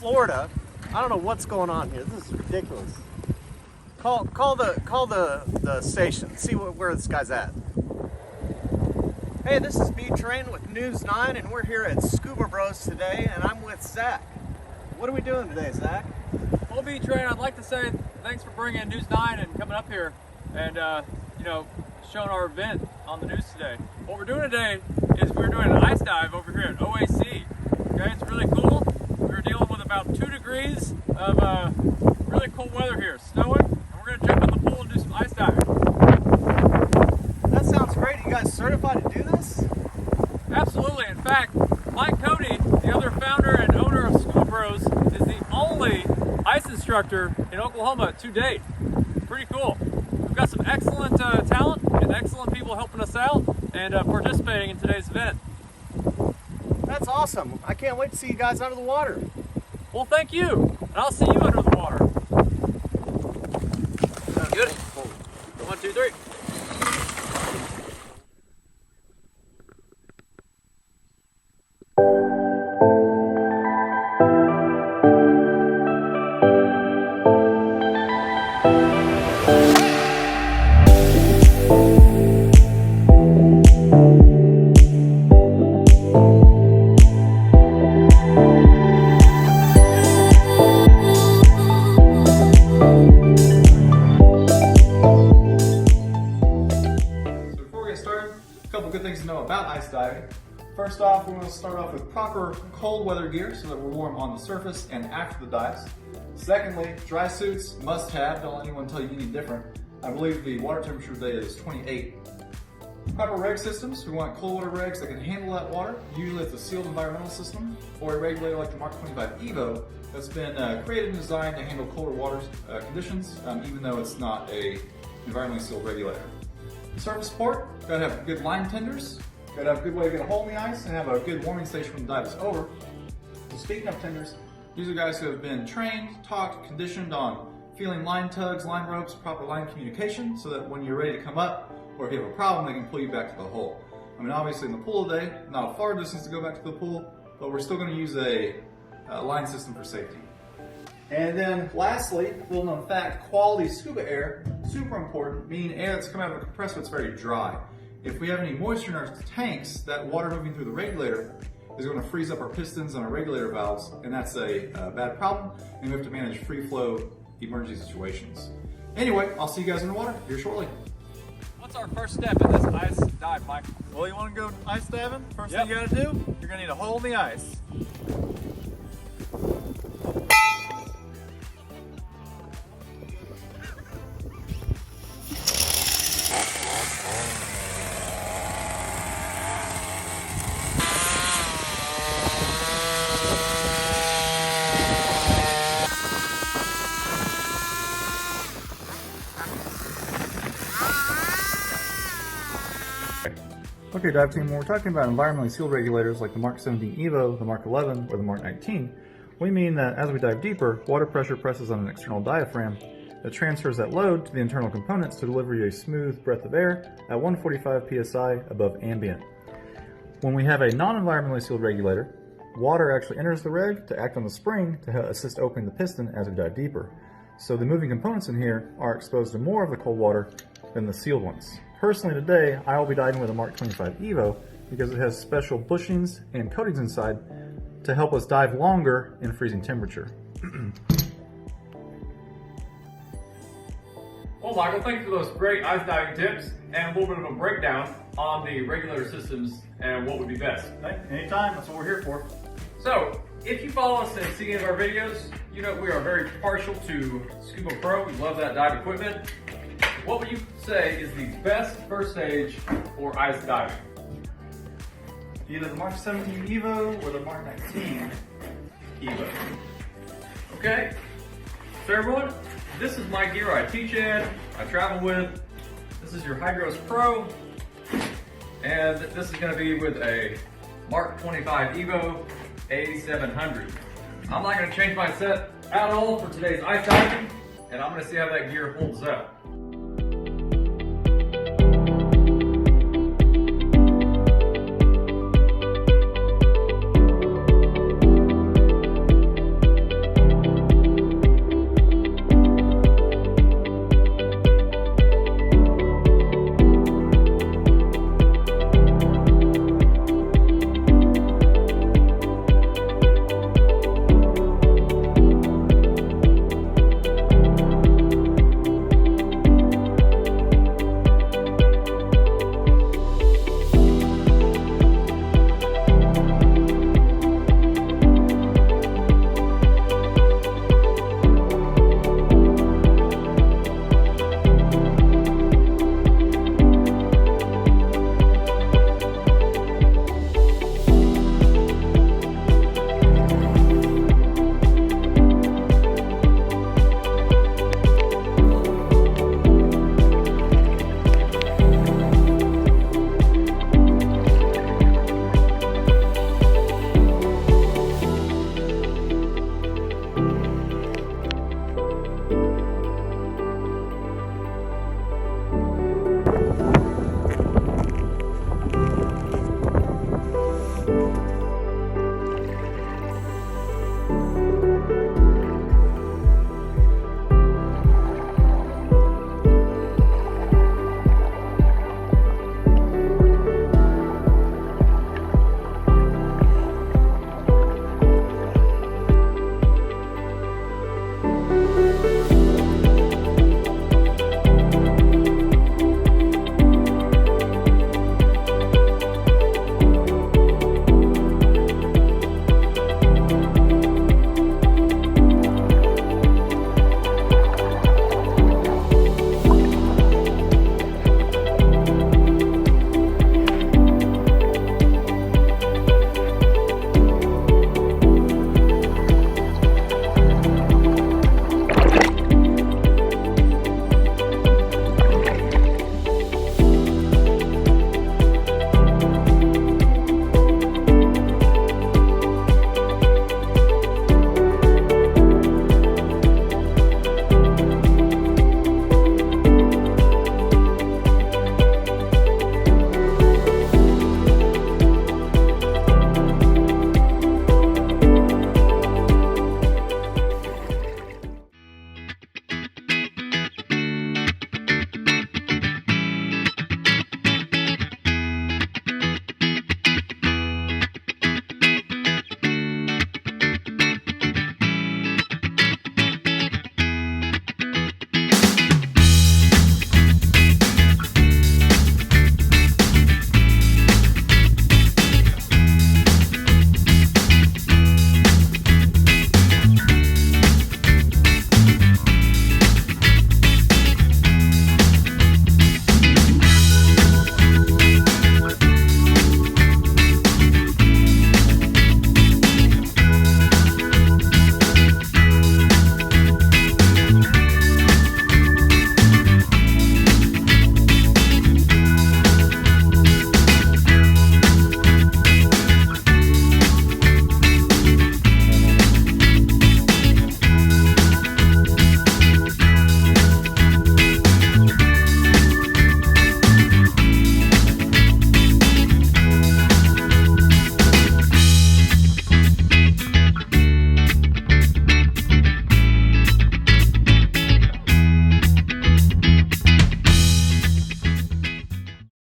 Florida. I don't know what's going on here. This is ridiculous. Call the station. See where this guy's at. Hey, this is B-Train with News 9, and we're here at Scubabros today, and I'm with Zach. What are we doing today, Zach? Well, B-Train, I'd like to say thanks for bringing News 9 and coming up here and, showing our event on the news today. What we're doing today is we're doing an ice dive over here at OAC. Okay, it's really cool. We're dealing with about 2 degrees of really cold weather here, snowing, and we're going to jump in the pool and do some ice diving. That sounds great. You guys certified to do this? Absolutely. In fact, Mike Cody, the other founder and owner of Scubabros, is the only ice instructor in Oklahoma to date. Pretty cool. We've got some excellent talent and excellent people helping us out and participating in today's event. That's awesome. I can't wait to see you guys under the water. Well, thank you, and I'll see you under the water. Sounds good. 1, 2, 3. A couple good things to know about ice diving. First off, we're going to start off with proper cold weather gear so that we're warm on the surface and after the dives. Secondly, dry suits, must have. Don't let anyone tell you any different. I believe the water temperature today is 28. Proper reg systems. We want cold water regs that can handle that water. Usually it's a sealed environmental system or a regulator like the Mark 25 Evo that's been created and designed to handle colder water conditions, even though it's not a environmentally sealed regulator. Surface support, gotta have good line tenders, gotta have a good way to get a hole in the ice, and have a good warming station when the dive is over. So speaking of tenders, these are guys who have been trained, taught, conditioned on feeling line tugs, line ropes, proper line communication, so that when you're ready to come up, or if you have a problem, they can pull you back to the hole. I mean, obviously in the pool today, not a far distance to go back to the pool, but we're still gonna use a line system for safety. And then lastly, little known fact, quality scuba air, super important, meaning air that's coming out of a compressor that's very dry. If we have any moisture in our tanks, that water moving through the regulator is going to freeze up our pistons and our regulator valves, and that's a bad problem, and we have to manage free flow emergency situations. Anyway, I'll see you guys in the water here shortly. What's our first step in this ice dive, Mike? Well, you want to go ice diving? First Yep. thing you gotta do, you're gonna need a hole in the ice. Okay, dive team, when we're talking about environmentally sealed regulators like the Mark 17 Evo, the Mark 11, or the Mark 19, we mean that as we dive deeper, water pressure presses on an external diaphragm that transfers that load to the internal components to deliver you a smooth breath of air at 145 psi above ambient. When we have a non-environmentally sealed regulator, water actually enters the reg to act on the spring to assist opening the piston as we dive deeper. So the moving components in here are exposed to more of the cold water than the sealed ones. Personally today, I will be diving with a Mark 25 Evo because it has special bushings and coatings inside to help us dive longer in freezing temperature. Well, Michael, thanks for those great ice diving tips and a little bit of a breakdown on the regulator systems and what would be best. Hey, anytime, that's what we're here for. So, if you follow us and see any of our videos, you know we are very partial to Scuba Pro. We love that dive equipment. What would you say is the best first stage for ice diving? Either the Mark 17 Evo or the Mark 19 Evo. Okay, so everyone, this is my gear I teach in, I travel with. This is your Hydros Pro, and this is going to be with a Mark 25 Evo A700. I'm not going to change my set at all for today's ice diving, and I'm going to see how that gear holds up.